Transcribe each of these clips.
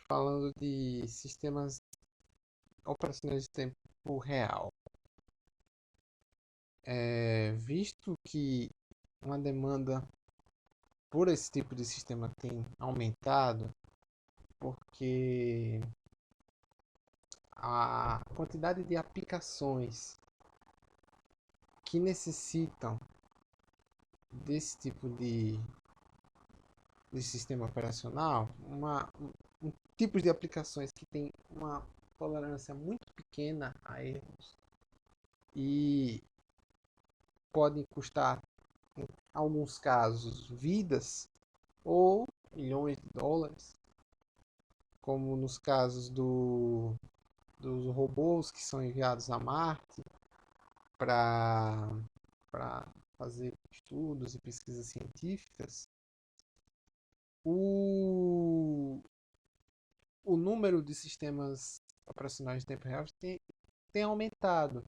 falando de sistemas operacionais de tempo real. Visto que uma demanda por esse tipo de sistema tem aumentado, porque a quantidade de aplicações que necessitam desse tipo de sistema operacional, um tipo de aplicações que tem uma tolerância muito pequena a erros e podem custar, em alguns casos, vidas ou milhões de dólares, como nos casos dos robôs que são enviados a Marte para fazer estudos e pesquisas científicas. O, o número de sistemas operacionais de tempo real tem aumentado.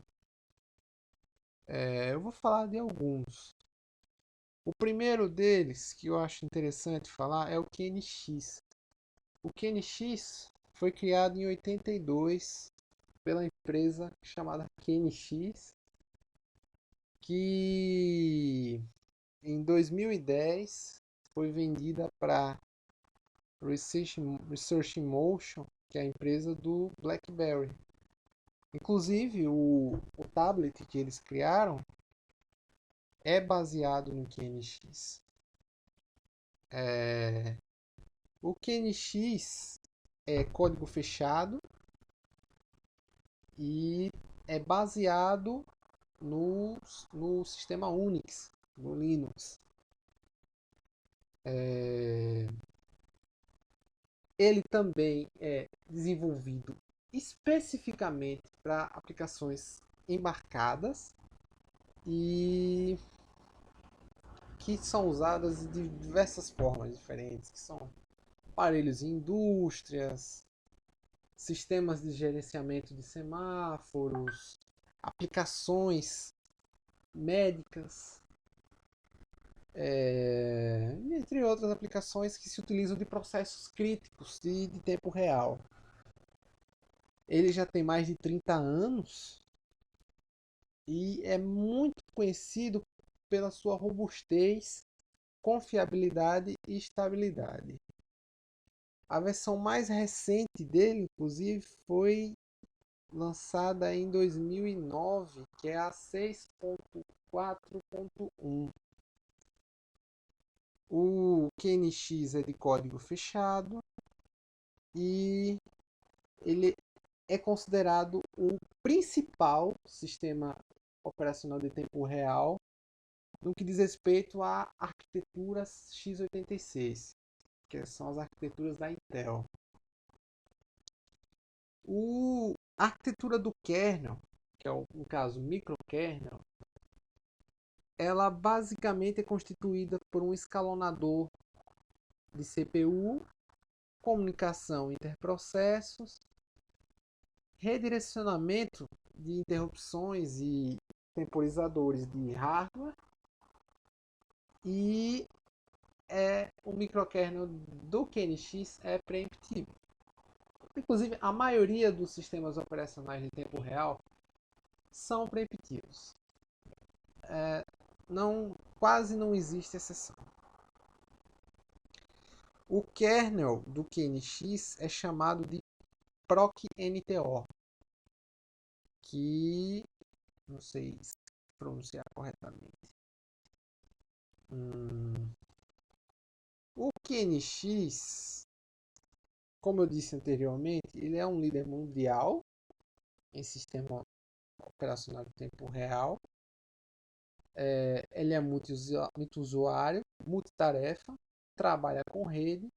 Eu vou falar de alguns. O primeiro deles, que eu acho interessante falar, é o QNX. O QNX foi criado em 82 pela empresa chamada QNX, que em 2010 foi vendida para Research in Motion, que é a empresa do BlackBerry. Inclusive, o tablet que eles criaram é baseado no QNX. O QNX é código fechado e é baseado no sistema Unix, no Linux. Ele também é desenvolvido especificamente para aplicações embarcadas e que são usadas de diversas formas diferentes, que são aparelhos em indústrias, sistemas de gerenciamento de semáforos, aplicações médicas, entre outras aplicações que se utilizam de processos críticos de tempo real. Ele já tem mais de 30 anos e é muito conhecido pela sua robustez, confiabilidade e estabilidade. A versão mais recente dele, inclusive, foi lançada em 2009, que é a 6.4.1. O QNX é de código fechado e ele é considerado o principal sistema operacional de tempo real no que diz respeito à arquitetura x86, que são as arquiteturas da Intel. A arquitetura do kernel, que é no caso microkernel, ela basicamente é constituída por um escalonador de CPU, comunicação interprocessos, redirecionamento de interrupções e temporizadores de hardware e o microkernel do QNX é preemptivo. Inclusive, a maioria dos sistemas operacionais de tempo real são preemptivos. Quase não existe exceção. O kernel do QNX é chamado de procNTO, que não sei pronunciar corretamente. O QNX, como eu disse anteriormente, ele é um líder mundial em sistema operacional de tempo real. Ele é multiusuário, multitarefa, trabalha com rede,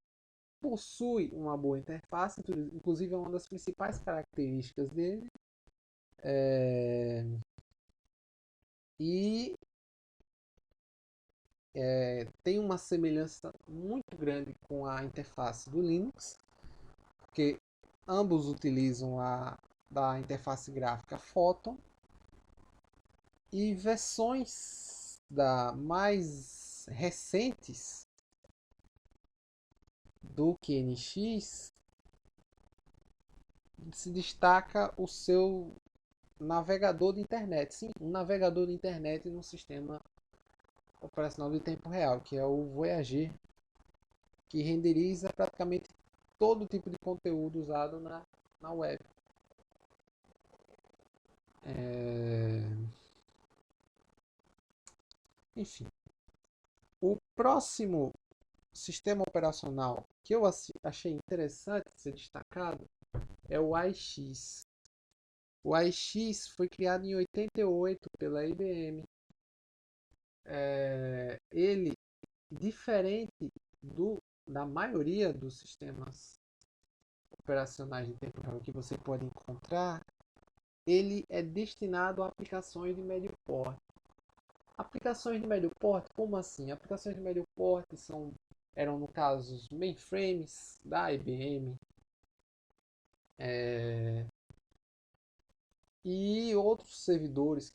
possui uma boa interface, inclusive é uma das principais características dele. E tem uma semelhança muito grande com a interface do Linux, porque ambos utilizam da interface gráfica Photon e versões mais recentes do QNX se destaca o seu navegador de internet. Sim, um navegador de internet no sistema operacional de tempo real, que é o Voyager, que renderiza praticamente todo tipo de conteúdo usado na web. É... Enfim, o próximo sistema operacional que eu achei interessante ser destacado é o AIX. O AIX foi criado em 88 pela IBM. Ele, diferente da maioria dos sistemas operacionais de tempo real que você pode encontrar, ele é destinado a aplicações de médio porte. Aplicações de médio porte, como assim? Aplicações de médio porte eram, no caso, os mainframes da IBM, e outros servidores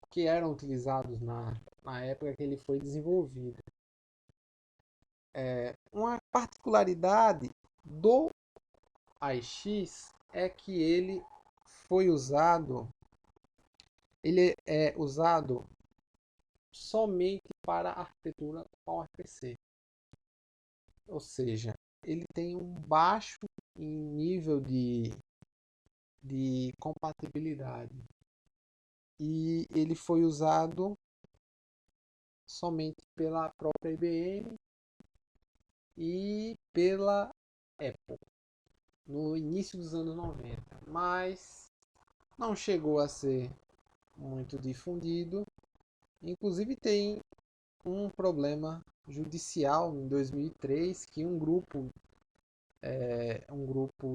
que eram utilizados na época que ele foi desenvolvido. Uma particularidade do AIX é que ele é usado somente para a arquitetura PowerPC. Ou seja, ele tem um baixo nível de compatibilidade. E ele foi usado somente pela própria IBM e pela Apple no início dos anos 90, mas não chegou a ser muito difundido. Inclusive tem um problema judicial em 2003 que um grupo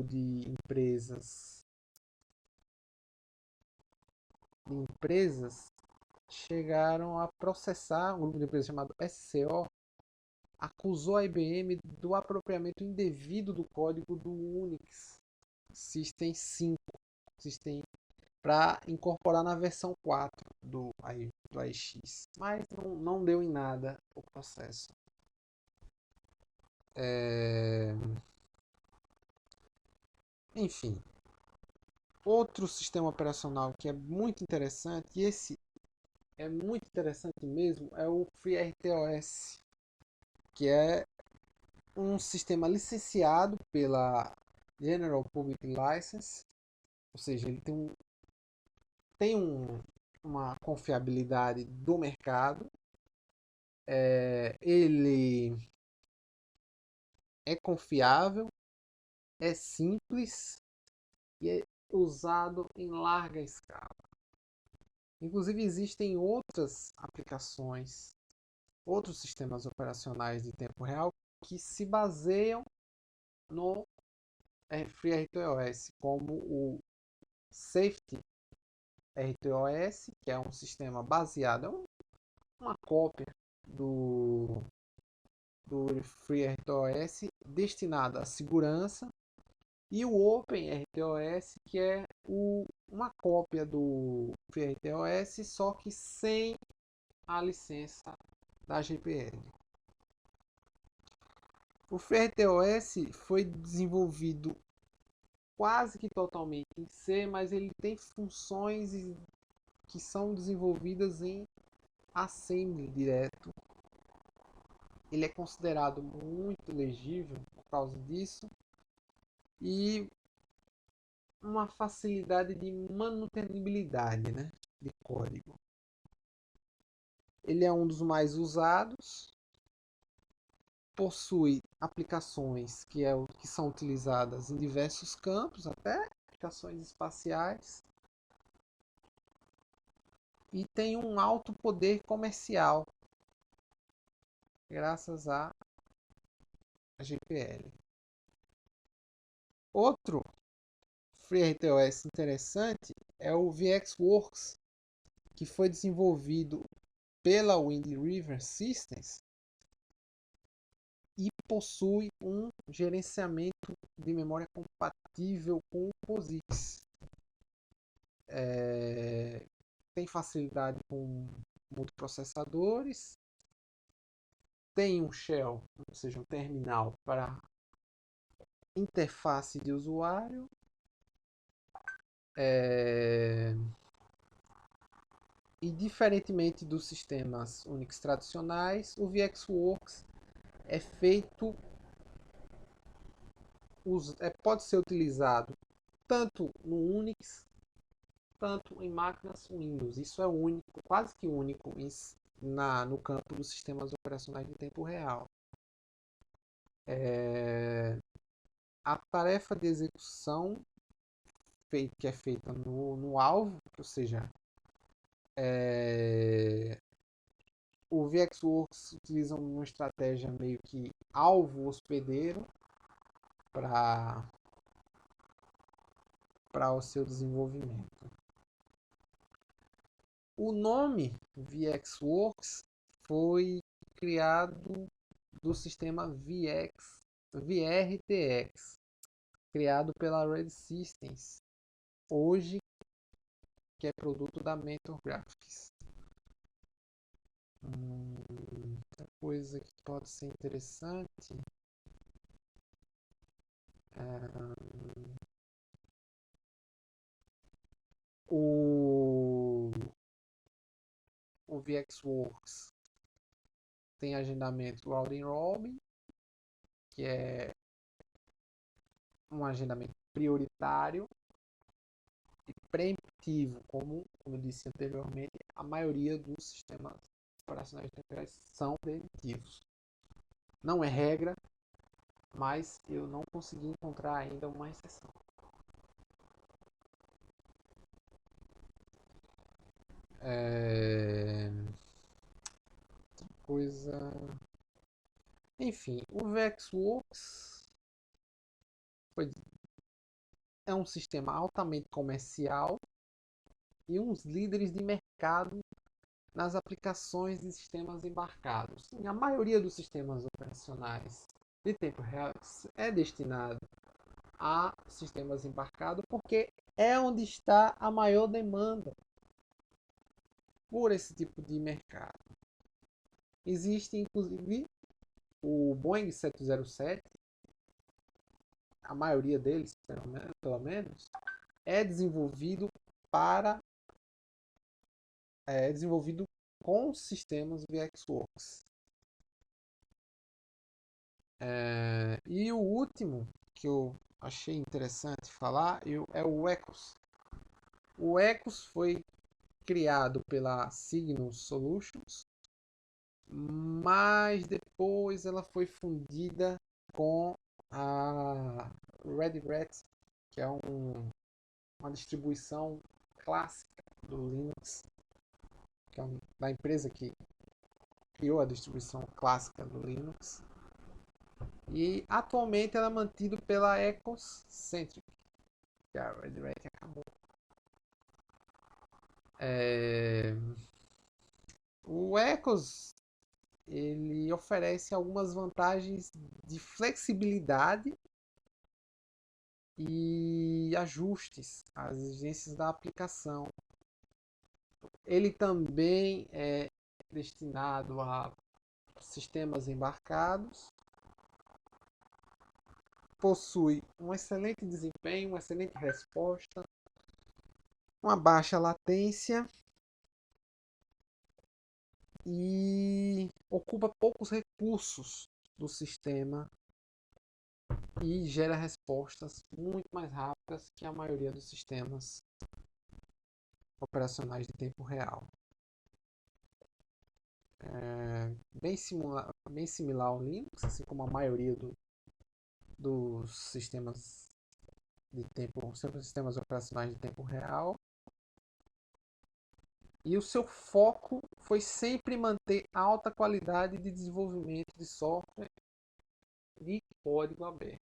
de empresas chegaram a processar um grupo de empresas chamado SCO, acusou a IBM do apropriamento indevido do código do Unix System 5, System, para incorporar na versão 4 do AIX, mas não deu em nada o processo. Enfim, outro sistema operacional que é muito interessante, e esse é muito interessante mesmo, é o FreeRTOS, que é um sistema licenciado pela General Public License, ou seja, ele tem uma confiabilidade do mercado. Ele é confiável, é simples e é usado em larga escala. Inclusive existem outras aplicações, outros sistemas operacionais de tempo real que se baseiam no FreeRTOS, como o Safety RTOS, que é um sistema baseado, uma cópia do, do FreeRTOS destinado à segurança, e o OpenRTOS, que é uma cópia do FreeRTOS, só que sem a licença da GPL. O FreeRTOS foi desenvolvido quase que totalmente em C, mas ele tem funções que são desenvolvidas em assembly direto. Ele é considerado muito legível por causa disso e uma facilidade de manutenibilidade, né, de código. Ele é um dos mais usados, possui aplicações que são utilizadas em diversos campos, até aplicações espaciais, e tem um alto poder comercial graças à GPL. Outro FreeRTOS interessante é o VxWorks, que foi desenvolvido pela Wind River Systems e possui um gerenciamento de memória compatível com o POSIX. Tem facilidade com multiprocessadores, tem um shell, ou seja, um terminal para interface de usuário, é, e diferentemente dos sistemas Unix tradicionais, o VxWorks é feito, pode ser utilizado tanto no Unix quanto em máquinas Windows. Isso é único, quase que único no campo dos sistemas operacionais de tempo real. A tarefa de execução que é feita no alvo, ou seja, o VxWorks utiliza uma estratégia meio que alvo hospedeiro para o seu desenvolvimento. O nome VxWorks foi criado do sistema VRTX, criado pela Red Systems, hoje que é produto da Mentor Graphics. Outra coisa que pode ser interessante o VxWorks tem agendamento Round Robin, que é um agendamento prioritário e preemptivo, como eu disse anteriormente, a maioria dos sistemas operacionais temporais são preemptivos. Não é regra, mas eu não consegui encontrar ainda uma exceção. Coisa. Enfim, o VxWorks é um sistema altamente comercial e uns líderes de mercado nas aplicações de sistemas embarcados. Sim, a maioria dos sistemas operacionais de tempo real é destinado a sistemas embarcados porque é onde está a maior demanda por esse tipo de mercado. Existe inclusive o Boeing 707, a maioria deles, pelo menos, é desenvolvido para desenvolvido com sistemas VxWorks. E o último que eu achei interessante falar é o Ecos. O Ecos foi criado pela Signal Solutions, mas depois ela foi fundida com a Red Hat, que é uma distribuição clássica do Linux, que é da empresa que criou a distribuição clássica do Linux. E atualmente ela é mantida pela Ecocentric, que a Red Hat acabou. O Ecos ele oferece algumas vantagens de flexibilidade e ajustes às exigências da aplicação. Ele também é destinado a sistemas embarcados, possui um excelente desempenho, uma excelente resposta, uma baixa latência e ocupa poucos recursos do sistema e gera respostas muito mais rápidas que a maioria dos sistemas operacionais de tempo real. Bem similar ao Linux, assim como a maioria dos sistemas sistemas operacionais de tempo real. E o seu foco foi sempre manter alta qualidade de desenvolvimento de software e código aberto.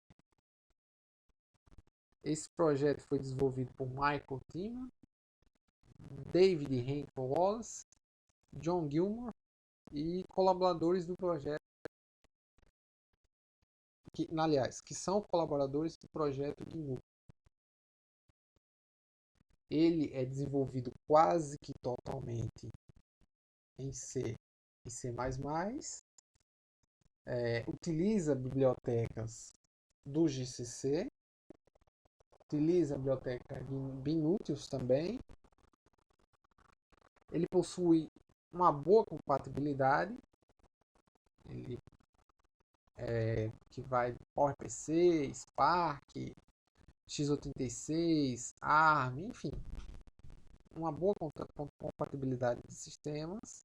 Esse projeto foi desenvolvido por Michael Tillman, David Henry Wallace, John Gilmore e colaboradores do projeto, que são colaboradores do projeto GNU. Ele é desenvolvido quase que totalmente em C e C++, utiliza bibliotecas do GCC, utiliza a biblioteca Binutius também. Ele possui uma boa compatibilidade, ele que vai PowerPC, Spark, x86, ARM, enfim, uma boa compatibilidade de sistemas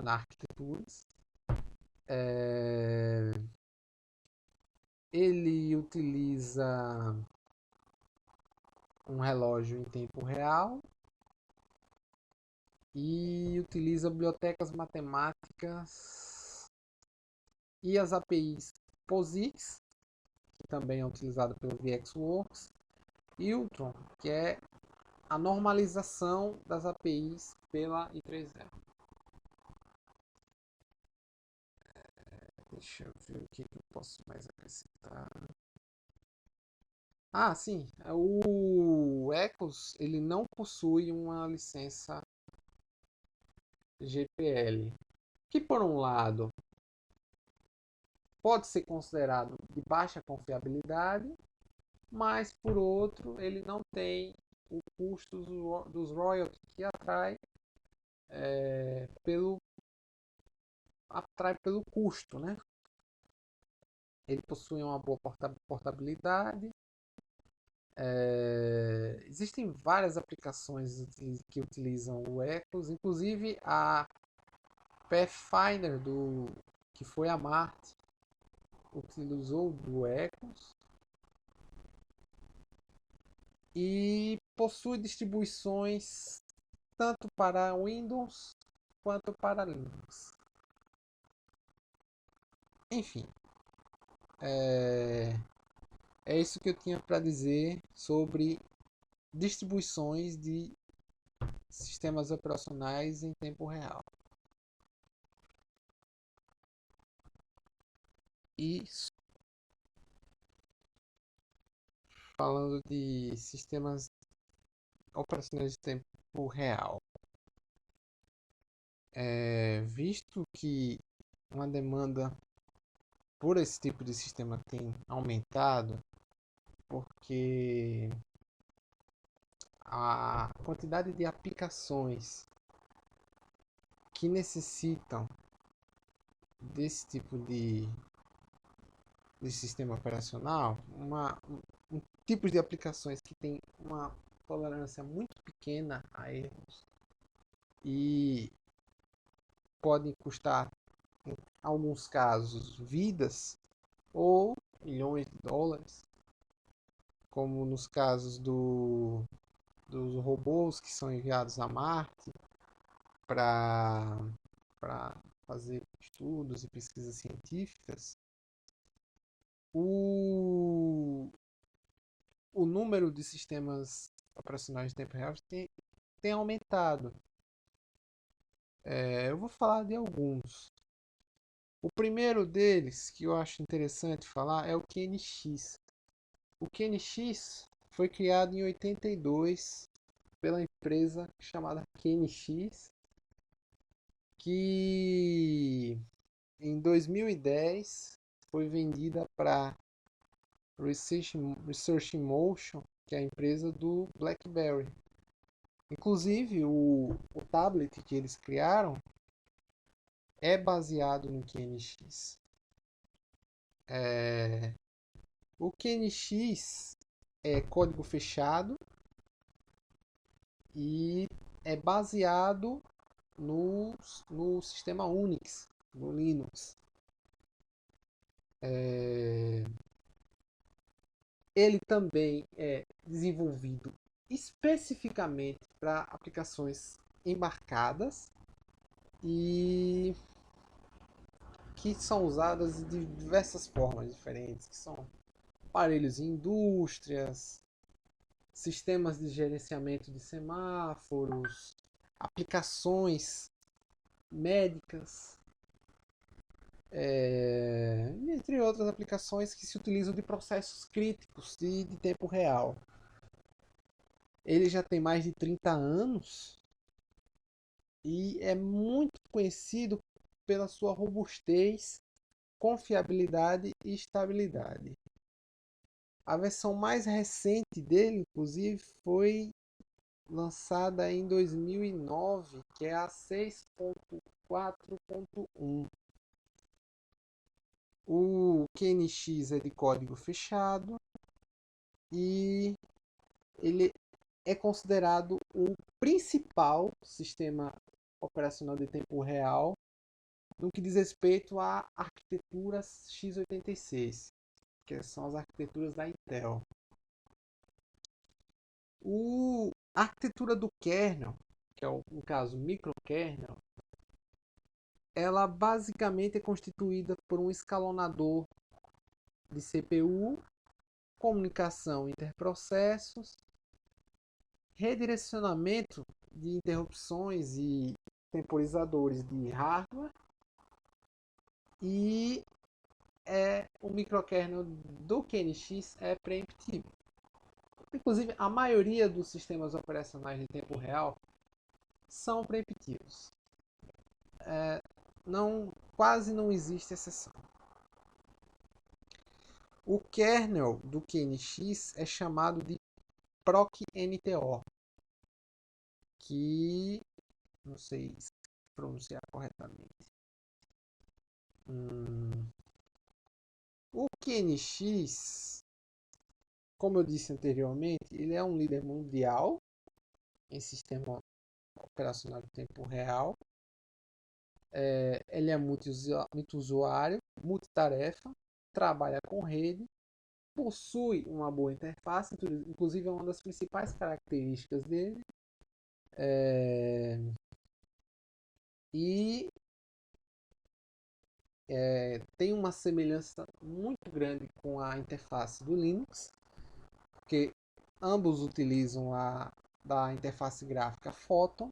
na arquiteturas. Ele utiliza um relógio em tempo real e utiliza bibliotecas matemáticas e as APIs POSIX, que também é utilizada pelo VxWorks, e Ultron, que é a normalização das APIs pela I3E. Deixa eu ver o que eu posso mais acrescentar. Ah, sim. O Ecos ele não possui uma licença GPL, que por um lado pode ser considerado de baixa confiabilidade, mas por outro ele não tem o custo dos royalties que atrai pelo custo, né? Ele possui uma boa portabilidade. Existem várias aplicações que utilizam o Ecos, inclusive a Pathfinder que foi a Marte utilizou do Ecos e possui distribuições tanto para Windows quanto para Linux. Enfim, é isso que eu tinha para dizer sobre distribuições de sistemas operacionais em tempo real. E falando de sistemas operacionais de tempo real, visto que uma demanda por esse tipo de sistema tem aumentado, porque a quantidade de aplicações que necessitam desse tipo de sistema operacional, um tipo de aplicações que tem uma tolerância muito pequena a erros e podem custar, em alguns casos, vidas ou milhões de dólares, como nos casos dos robôs que são enviados a Marte para fazer estudos e pesquisas científicas. O número de sistemas operacionais de tempo real tem aumentado. Eu vou falar de alguns. O primeiro deles, que eu acho interessante falar, é o QNX. O QNX foi criado em 82 pela empresa chamada QNX, que em 2010 foi vendida para Research in Motion, que é a empresa do BlackBerry. Inclusive, o tablet que eles criaram é baseado no QNX. O QNX é código fechado e é baseado no sistema Unix, no Linux. Ele também é desenvolvido especificamente para aplicações embarcadas e que são usadas de diversas formas diferentes, que são aparelhos em indústrias, sistemas de gerenciamento de semáforos, aplicações médicas, entre outras aplicações que se utilizam de processos críticos de tempo real. Ele já tem mais de 30 anos e é muito conhecido pela sua robustez, confiabilidade e estabilidade. A versão mais recente dele, inclusive, foi lançada em 2009, que é a 6.4.1. O QNX é de código fechado e ele é considerado o principal sistema operacional de tempo real no que diz respeito à arquitetura x86, que são as arquiteturas da Intel. A arquitetura do kernel, que é no caso microkernel, ela basicamente é constituída por um escalonador de CPU, comunicação interprocessos, redirecionamento de interrupções e temporizadores de hardware, e o microkernel do QNX é preemptivo. Inclusive, a maioria dos sistemas operacionais de tempo real são preemptivos. Quase não existe exceção. O kernel do QNX é chamado de PROC-NTO, que não sei pronunciar corretamente. O QNX, como eu disse anteriormente, ele é um líder mundial em sistema operacional de tempo real. Ele é multiusuário, multitarefa, trabalha com rede, possui uma boa interface, inclusive é uma das principais características dele. E tem uma semelhança muito grande com a interface do Linux, porque ambos utilizam da interface gráfica Photon,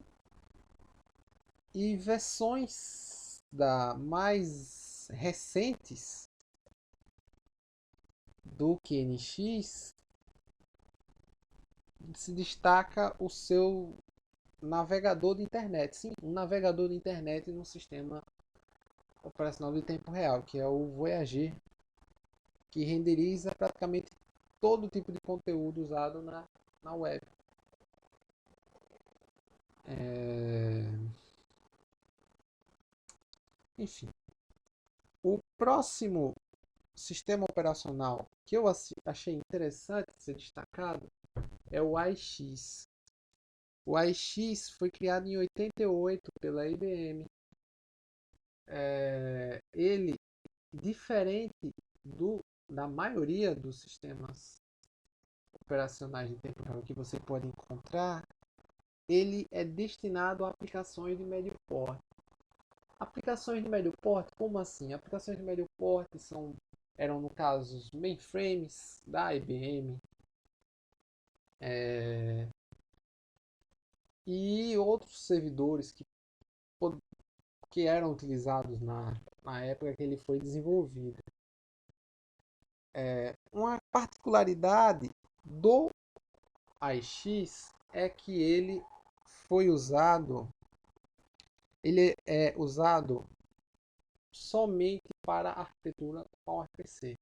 e versões mais recentes do QNX se destaca o seu navegador de internet. Sim, um navegador de internet no sistema operacional de tempo real, que é o Voyager, que renderiza praticamente todo tipo de conteúdo usado na web. Enfim, o próximo sistema operacional que eu achei interessante ser destacado é o AIX. O AIX foi criado em 88 pela IBM. Ele, diferente da maioria dos sistemas operacionais de tempo real que você pode encontrar, ele é destinado a aplicações de médio porte. Aplicações de médio porte, como assim? Aplicações de médio porte eram, no caso, os mainframes da IBM, e outros servidores que eram utilizados na época que ele foi desenvolvido. Uma particularidade do AIX é que ele é usado somente para a arquitetura PowerPC.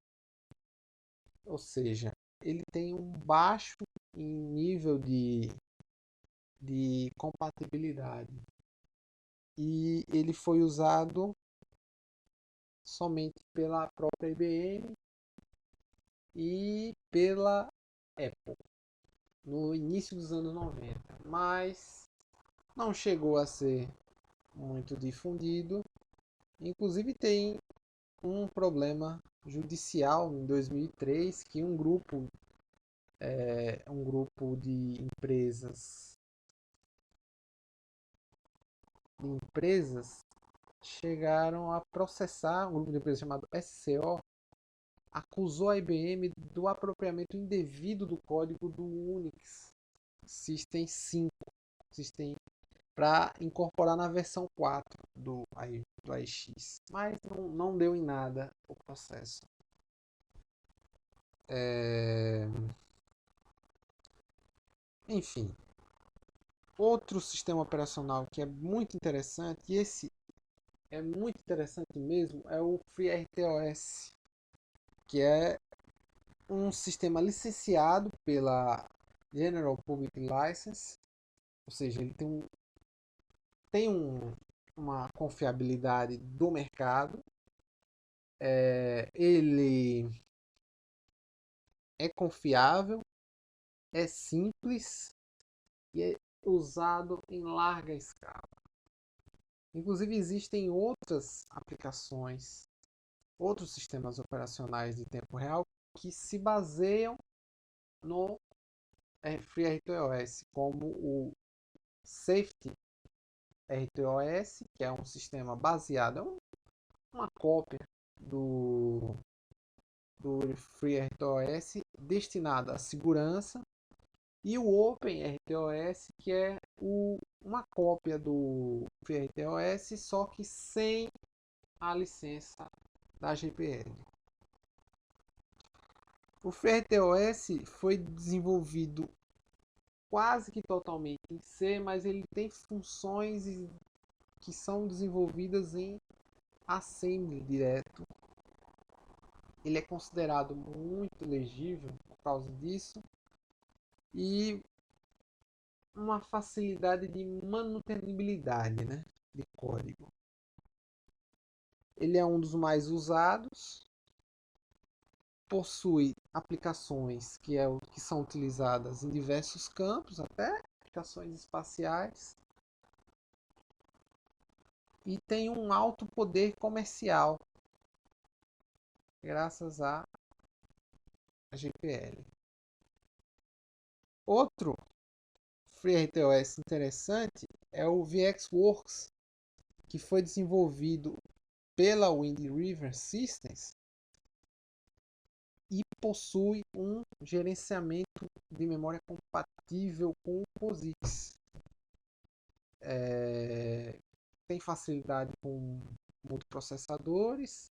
Ou seja, ele tem um baixo nível de compatibilidade. E ele foi usado somente pela própria IBM e pela Apple no início dos anos 90, mas não chegou a ser muito difundido. Inclusive tem um problema judicial em 2003 que um grupo de empresas chegaram a processar. Um grupo de empresas chamado SCO acusou a IBM do apropriamento indevido do código do Unix System 5, para incorporar na versão 4 do AIX, mas não deu em nada o processo. Enfim, outro sistema operacional que é muito interessante, e esse é muito interessante mesmo, é o FreeRTOS, que é um sistema licenciado pela General Public License, ou seja, ele tem uma confiabilidade do mercado. Ele é confiável, é simples e é usado em larga escala. Inclusive, existem outras aplicações, outros sistemas operacionais de tempo real que se baseiam no FreeRTOS, como o Safety RTOS, que é um sistema baseado, uma cópia do, do FreeRTOS destinado à segurança, e o OpenRTOS, que é uma cópia do FreeRTOS, só que sem a licença da GPL. O FreeRTOS foi desenvolvido quase que totalmente em C, mas ele tem funções que são desenvolvidas em assembly direto. Ele é considerado muito legível por causa disso e uma facilidade de manutenibilidade, né, de código. Ele é um dos mais usados, possui aplicações que são utilizadas em diversos campos, até aplicações espaciais, e tem um alto poder comercial, graças à GPL. Outro FreeRTOS interessante é o VxWorks, que foi desenvolvido pela Wind River Systems e possui um gerenciamento de memória compatível com o POSIX. Tem facilidade com multiprocessadores,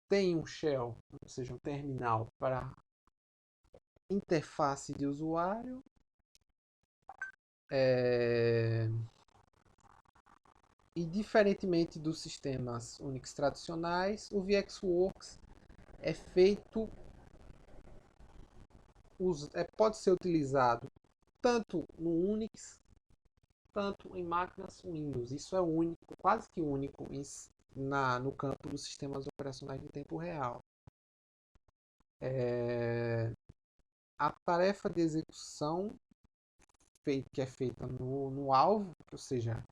tem um shell, ou seja, um terminal para interface de usuário, e diferentemente dos sistemas Unix tradicionais, o VxWorks é feito, pode ser utilizado tanto no Unix tanto em máquinas Windows. Isso é único, quase que único no campo dos sistemas operacionais de tempo real. A tarefa de execução que é feita no alvo, ou seja,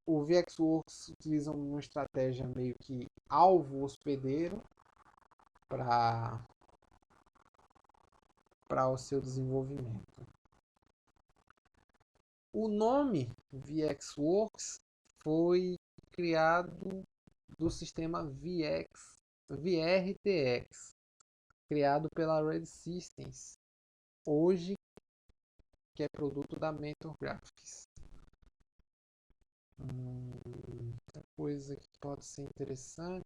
o VxWorks utiliza uma estratégia meio que alvo hospedeiro para o seu desenvolvimento. O nome VxWorks foi criado do sistema VRTX, criado pela Red Systems, hoje que é produto da Mentor Graphics. Outra coisa que pode ser interessante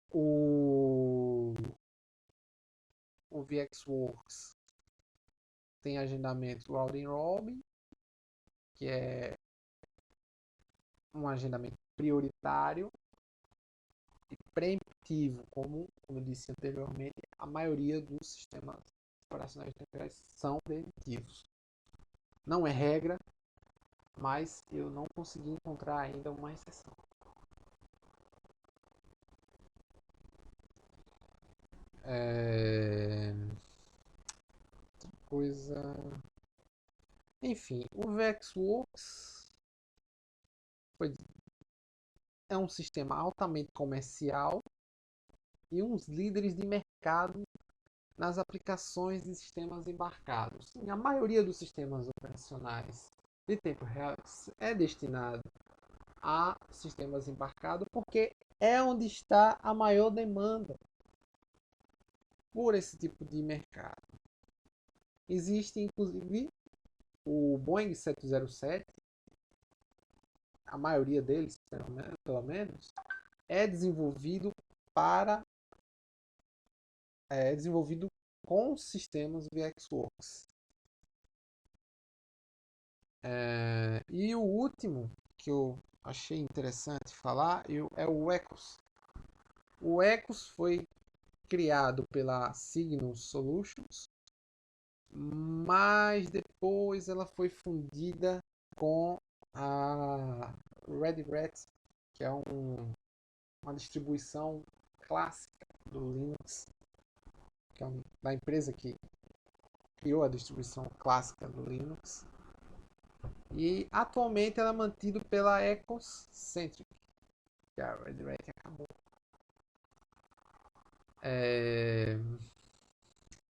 o VxWorks tem agendamento Round Robin, que é um agendamento prioritário e preemptivo, como eu disse anteriormente, a maioria dos sistemas operacionais temporais são preemptivos. Não é regra, mas eu não consegui encontrar ainda uma exceção. Coisa. Enfim, o VxWorks é um sistema altamente comercial e uns líderes de mercado nas aplicações de sistemas embarcados. Sim, a maioria dos sistemas operacionais de tempo real é destinado a sistemas embarcados porque é onde está a maior demanda por esse tipo de mercado. Existe inclusive o Boeing 707, a maioria deles, pelo menos, é desenvolvido para desenvolvido com sistemas VxWorks. E o último que eu achei interessante falar é o Ecos. O Ecos foi criado pela Signal Solutions, mas depois ela foi fundida com a Red Hat, que é uma distribuição clássica do Linux, que é da empresa que criou a distribuição clássica do Linux. E atualmente ela é mantida pela Ecocentric, que a Red Hat acabou.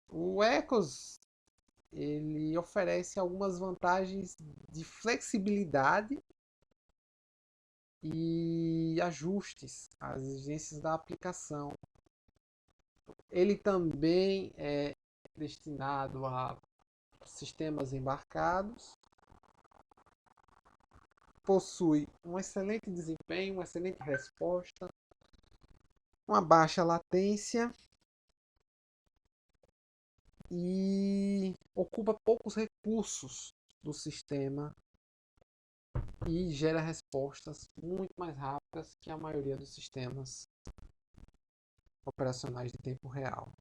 O Ecos ele oferece algumas vantagens de flexibilidade e ajustes às exigências da aplicação. Ele também é destinado a sistemas embarcados, possui um excelente desempenho, uma excelente resposta, uma baixa latência e ocupa poucos recursos do sistema e gera respostas muito mais rápidas que a maioria dos sistemas operacionais de tempo real.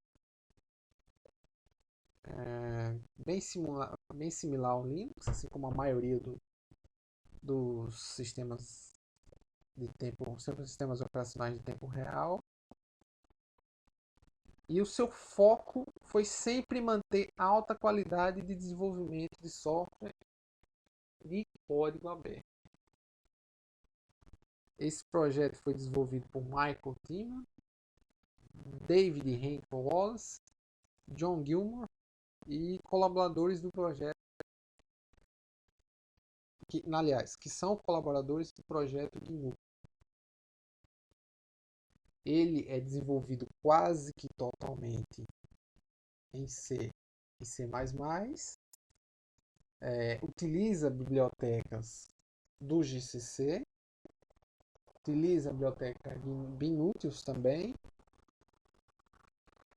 Bem similar ao Linux, assim como a maioria dos sistemas sistemas operacionais de tempo real. E o seu foco foi sempre manter alta qualidade de desenvolvimento de software de código aberto. Esse projeto foi desenvolvido por Michael Tyman, David Henke Wallace, John Gilmore e colaboradores do projeto, que são colaboradores do projeto GNU. Ele é desenvolvido quase que totalmente em C e C++, utiliza bibliotecas do GCC, utiliza a biblioteca Binutius também.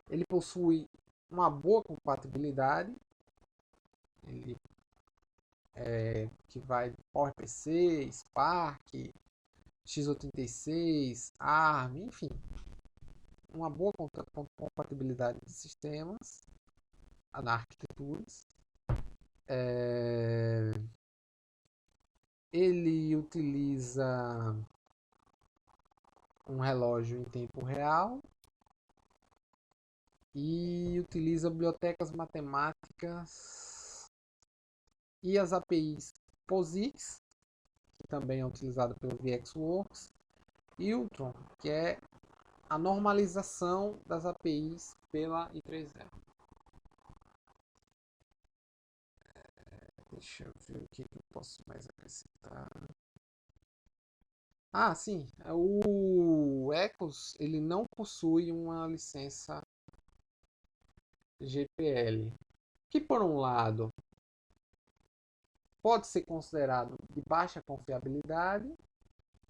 Ele possui uma boa compatibilidade, que vai PowerPC, Spark, x86, ARM, enfim, uma boa compatibilidade de sistemas na arquiteturas. Ele utiliza um relógio em tempo real e utiliza bibliotecas matemáticas e as APIs POSIX, que também é utilizada pelo VxWorks, e Ultron, que é a normalização das APIs pela I3E. Deixa eu ver o que eu posso mais acrescentar. Ah, sim. O Ecos ele não possui uma licença GPL, que por um lado pode ser considerado de baixa confiabilidade,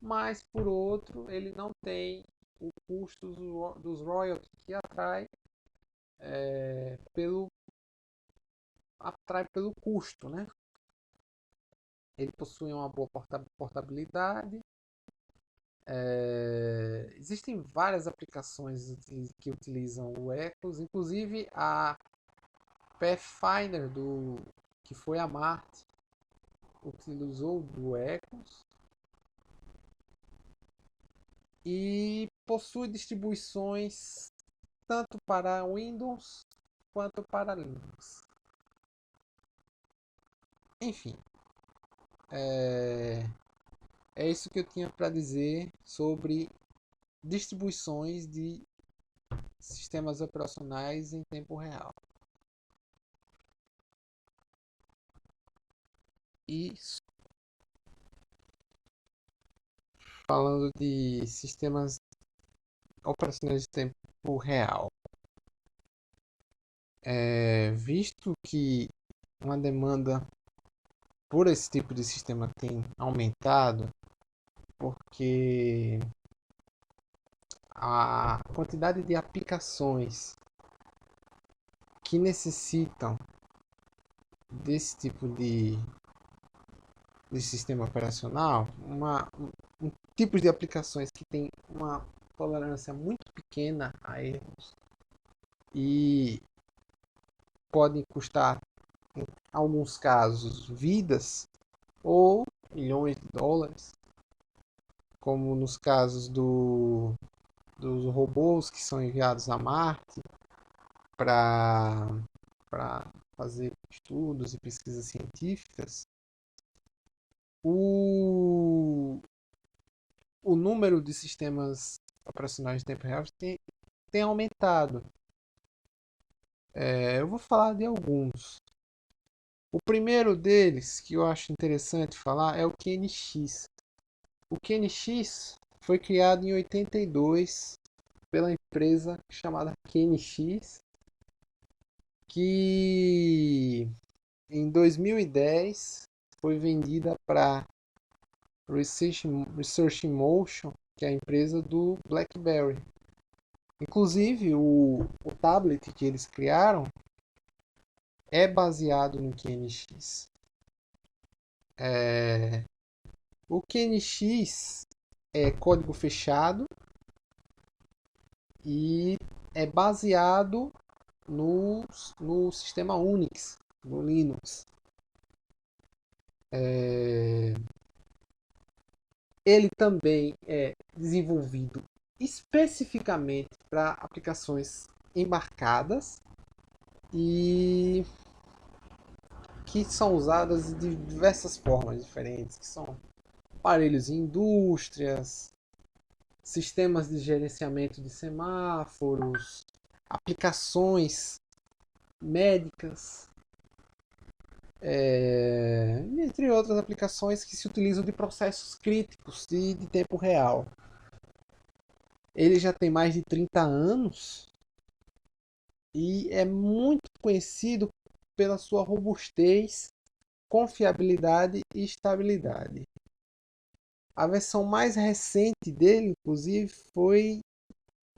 mas por outro ele não tem o custo dos royalties que atrai pelo custo, né? Ele possui uma boa portabilidade. Existem várias aplicações que utilizam o Ecos, inclusive a Pathfinder que foi a Marte utilizou do Ecos e possui distribuições tanto para Windows quanto para Linux. Enfim, é isso que eu tinha para dizer sobre distribuições de sistemas operacionais em tempo real. E falando de sistemas operacionais de tempo real, visto que uma demanda por esse tipo de sistema tem aumentado, porque a quantidade de aplicações que necessitam desse tipo de de sistema operacional, tipos de aplicações que têm uma tolerância muito pequena a erros e podem custar, em alguns casos, vidas ou milhões de dólares, como nos casos dos robôs que são enviados a Marte para fazer estudos e pesquisas científicas. O número de sistemas operacionais de tempo real tem aumentado. Eu vou falar de alguns. O primeiro deles, que eu acho interessante falar, é o QNX. O QNX foi criado em 82 pela empresa chamada QNX, que em 2010 foi vendida para Research in Motion, que é a empresa do BlackBerry. Inclusive, o tablet que eles criaram é baseado no QNX. O QNX é código fechado e é baseado no sistema Unix, no Linux. Ele também é desenvolvido especificamente para aplicações embarcadas e que são usadas de diversas formas diferentes, que são aparelhos em indústrias, sistemas de gerenciamento de semáforos, aplicações médicas, entre outras aplicações que se utilizam de processos críticos de tempo real. Ele já tem mais de 30 anos e é muito conhecido pela sua robustez, confiabilidade e estabilidade. A versão mais recente dele, inclusive, foi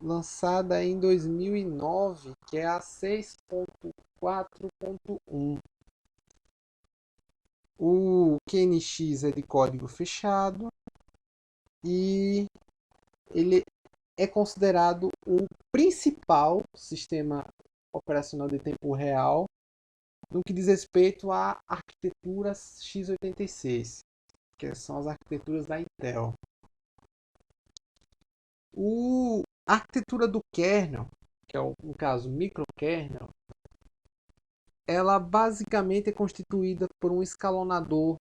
lançada em 2009, que é a 6.4.1. O QNX é de código fechado e ele é considerado o principal sistema operacional de tempo real no que diz respeito à arquitetura x86, que são as arquiteturas da Intel. A arquitetura do kernel, que é no caso microkernel, ela basicamente é constituída por um escalonador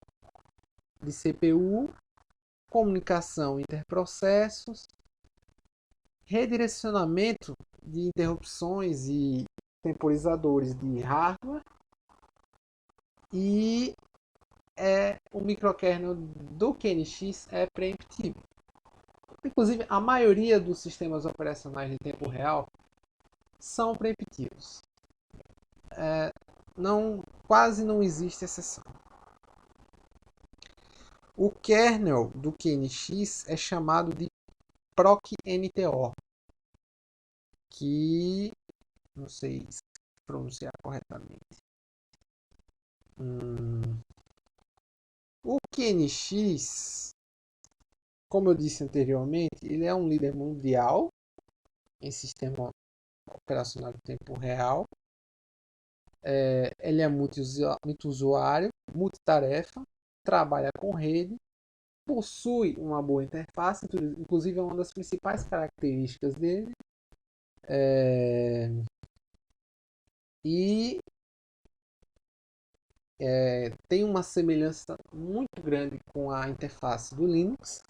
de CPU, comunicação interprocessos, redirecionamento de interrupções e temporizadores de hardware e o microkernel do QNX é preemptivo. Inclusive, a maioria dos sistemas operacionais de tempo real são preemptivos. Quase não existe exceção. O kernel do QNX é chamado de procNTO, que não sei pronunciar corretamente. O QNX, como eu disse anteriormente, ele é um líder mundial em sistema operacional de tempo real. Ele é multiusuário, multitarefa, trabalha com rede, possui uma boa interface, inclusive é uma das principais características dele. E tem uma semelhança muito grande com a interface do Linux,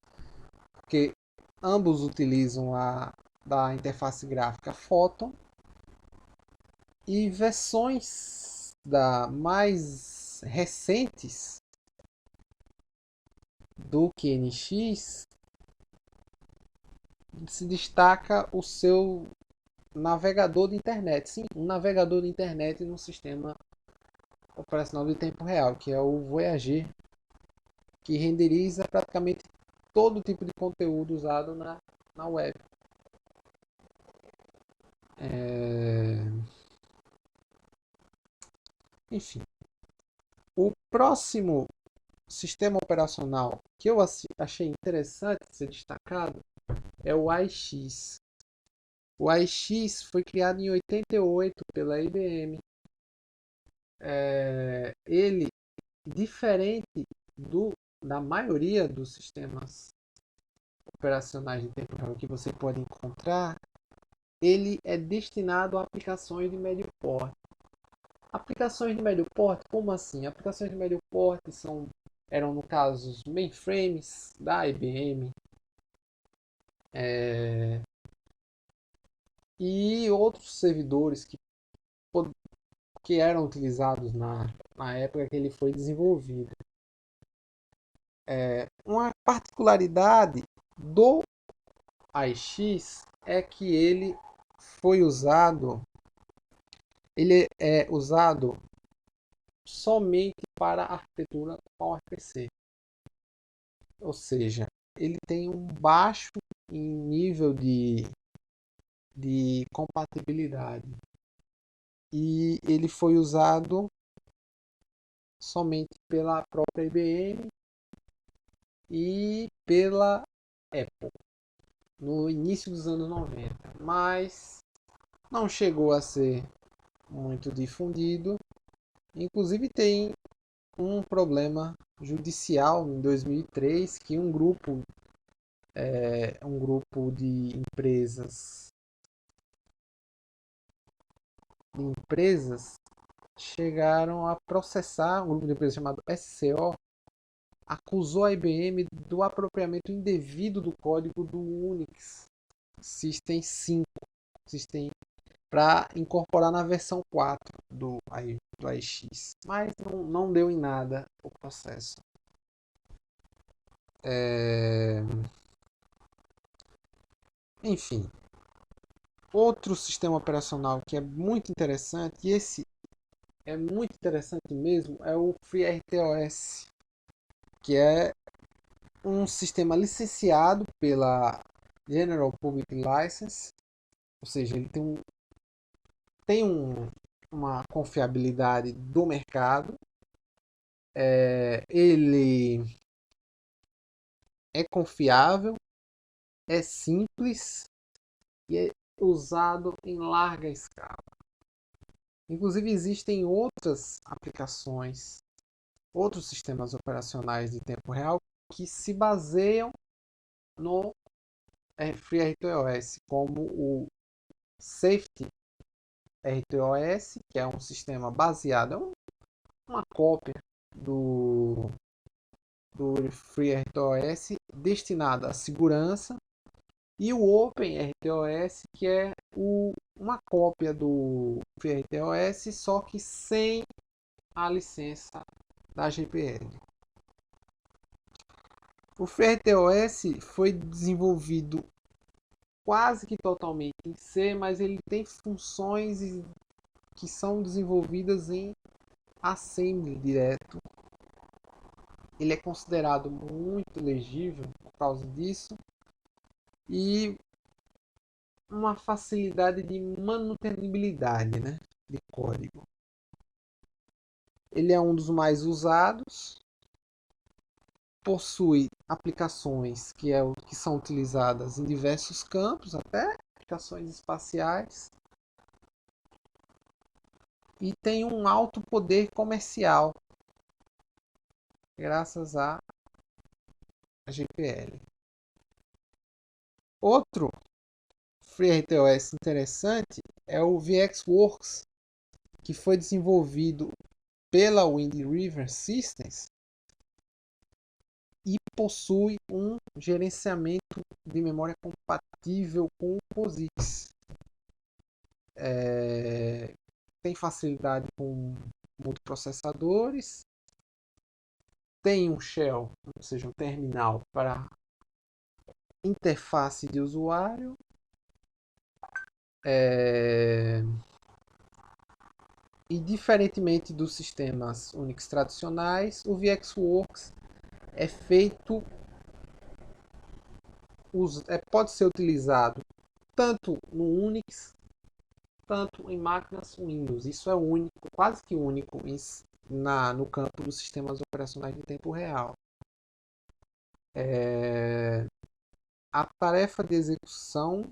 porque ambos utilizam da interface gráfica Photon e versões mais recentes do QNX se destaca o seu navegador de internet. Sim, um navegador de internet no sistema operacional de tempo real, que é o Voyager, que renderiza praticamente todo tipo de conteúdo usado na web. Enfim, o próximo sistema operacional que eu achei interessante ser destacado é o AIX. O AIX foi criado em 88 pela IBM. Ele, diferente da maioria dos sistemas operacionais de tempo real que você pode encontrar, ele é destinado a aplicações de médio porte. Aplicações de médio porte, como assim? Aplicações de médio porte eram, no caso, os mainframes da IBM, e outros servidores que eram utilizados na época que ele foi desenvolvido. Uma particularidade do AIX é que ele é usado somente para a arquitetura PowerPC. Ou seja, ele tem um baixo nível de compatibilidade. E ele foi usado somente pela própria IBM e pela Apple no início dos anos 90, mas não chegou a ser muito difundido. Inclusive tem um problema judicial em 2003 que um grupo de empresas chegaram a processar, um grupo de empresas chamado SCO acusou a IBM do apropriamento indevido do código do Unix System 5, System, para incorporar na versão 4 do AIX, mas não deu em nada o processo. Enfim, outro sistema operacional que é muito interessante, e esse é muito interessante mesmo, é o FreeRTOS, que é um sistema licenciado pela General Public License, ou seja, ele tem uma confiabilidade do mercado. Ele é confiável, é simples e é usado em larga escala. Inclusive existem outras aplicações, outros sistemas operacionais de tempo real que se baseiam no FreeRTOS, como o Safety RTOS, que é um sistema baseado, uma cópia do FreeRTOS destinado à segurança, e o OpenRTOS, que é uma cópia do FreeRTOS, só que sem a licença da GPL. O FreeRTOS foi desenvolvido quase que totalmente em C, mas ele tem funções que são desenvolvidas em assembly direto. Ele é considerado muito legível por causa disso e uma facilidade de manutenibilidade, né, de código. Ele é um dos mais usados, possui aplicações que são utilizadas em diversos campos, até aplicações espaciais, e tem um alto poder comercial graças à GPL. Outro FreeRTOS interessante é o VxWorks, que foi desenvolvido pela Wind River Systems e possui um gerenciamento de memória compatível com o POSIX. Tem facilidade com multiprocessadores, tem um shell, ou seja, um terminal para interface de usuário, e diferentemente dos sistemas Unix tradicionais, o VxWorks pode ser utilizado tanto no Unix, tanto em máquinas Windows. Isso é único, quase que único no campo dos sistemas operacionais de tempo real. É, a tarefa de execução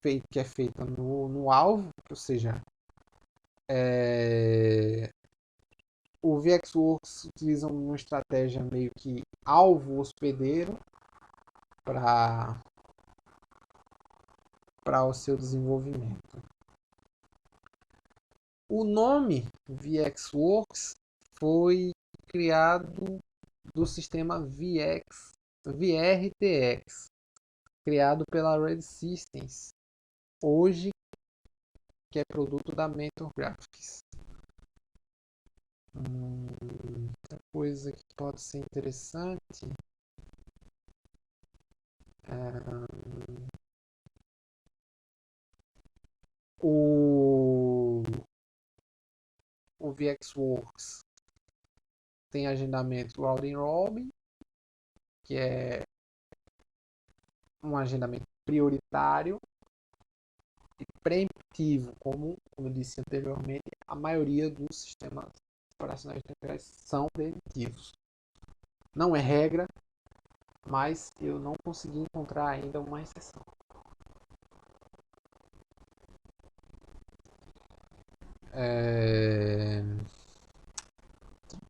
que é feita no alvo, ou seja, é, o VxWorks utiliza uma estratégia meio que alvo hospedeiro para o seu desenvolvimento. O nome VxWorks foi criado do sistema VRTX, criado pela Red Systems, hoje que é produto da Mentor Graphics. Outra coisa que pode ser interessante o VxWorks tem agendamento Round Robin, que é um agendamento prioritário e preemptivo, como eu disse anteriormente, a maioria dos sistemas operacionais temporais são preemptivos. Não é regra, mas eu não consegui encontrar ainda uma exceção.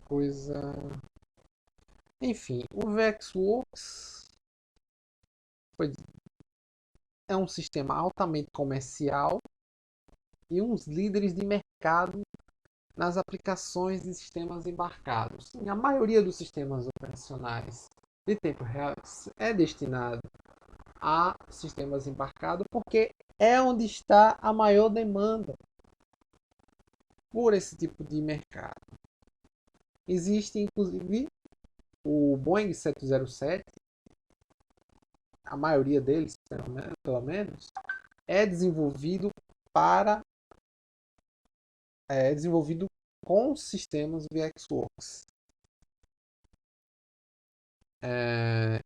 Coisa. Enfim, o VxWorks é um sistema altamente comercial e uns líderes de mercado nas aplicações de sistemas embarcados. Sim, a maioria dos sistemas operacionais de tempo real é destinado a sistemas embarcados porque é onde está a maior demanda por esse tipo de mercado. Existe inclusive o Boeing 707, a maioria deles, pelo menos, é desenvolvido desenvolvido com sistemas VxWorks.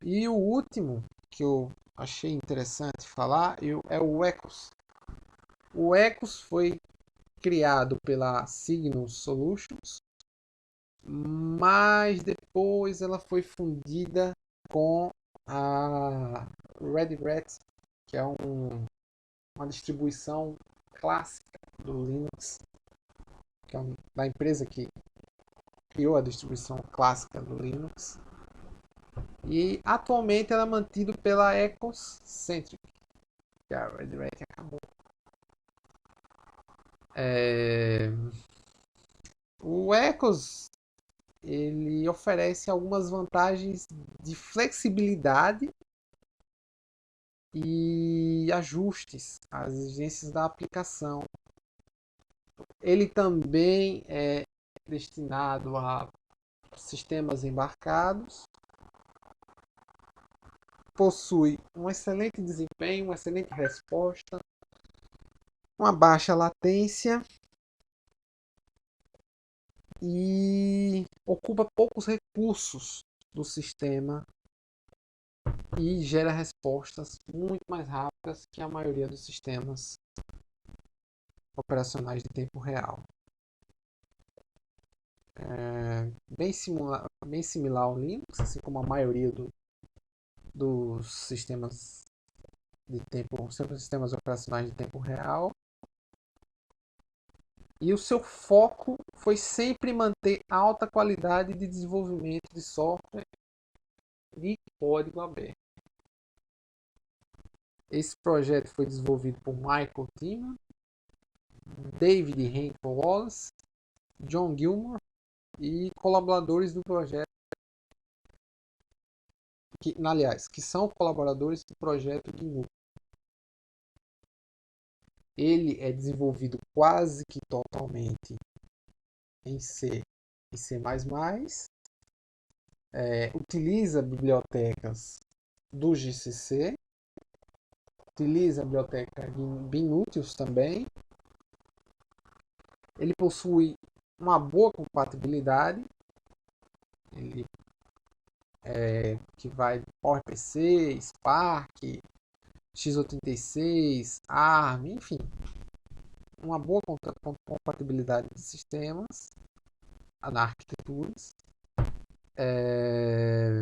E o último que eu achei interessante falar é o Ecos. O Ecos foi criado pela Signal Solutions, mas depois ela foi fundida com a Red Hat, que é uma distribuição clássica do Linux, que é da empresa que criou a distribuição clássica do Linux. E atualmente ela é mantida pela Ecocentric, que a Red Hat acabou. O Ecos ele oferece algumas vantagens de flexibilidade e ajustes às exigências da aplicação. Ele também é destinado a sistemas embarcados, possui um excelente desempenho, uma excelente resposta, uma baixa latência e ocupa poucos recursos do sistema e gera respostas muito mais rápidas que a maioria dos sistemas operacionais de tempo real. Bem similar ao Linux, assim como a maioria dos sistemas sistemas operacionais de tempo real. E o seu foco foi sempre manter alta qualidade de desenvolvimento de software e código aberto. Esse projeto foi desenvolvido por Michael Tillman, David Henkel Wallace, John Gilmore e colaboradores do projeto, que são colaboradores do projeto GNU. Ele é desenvolvido quase que totalmente em C e C++, utiliza bibliotecas do GCC, utiliza a biblioteca Binutius também. Ele possui uma boa compatibilidade, que vai PowerPC, Spark, x86, ARM, enfim, uma boa compatibilidade de sistemas. na arquiteturas. É,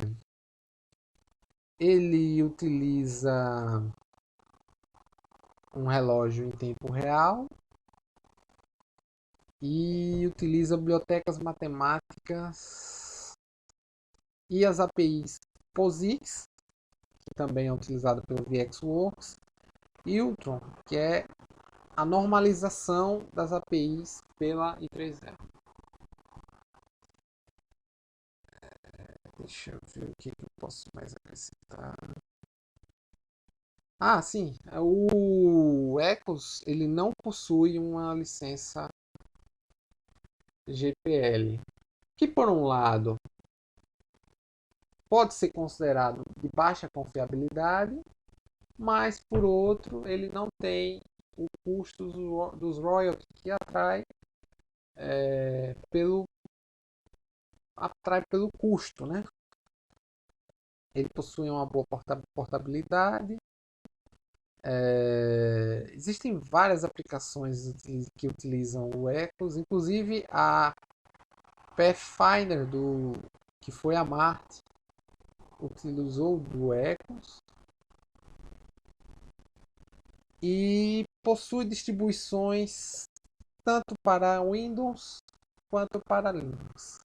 ele utiliza um relógio em tempo real e utiliza bibliotecas matemáticas e as APIs POSIX, que também é utilizada pelo VxWorks, e o Tron, que é a normalização das APIs pela I3E. Deixa eu ver o que eu posso mais acrescentar. Ah, sim. O Ecos ele não possui uma licença GPL, que por um lado pode ser considerado de baixa confiabilidade, mas por outro ele não tem o custo dos royalties que atrai pelo custo, né? Ele possui uma boa portabilidade. Existem várias aplicações que utilizam o Ecos, inclusive a Pathfinder que foi a Marte utilizou do Ecos e possui distribuições tanto para Windows quanto para Linux.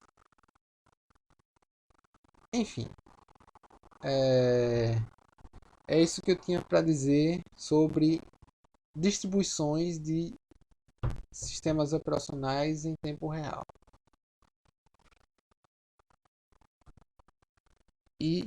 Enfim, é, é isso que eu tinha para dizer sobre distribuições de sistemas operacionais em tempo real. E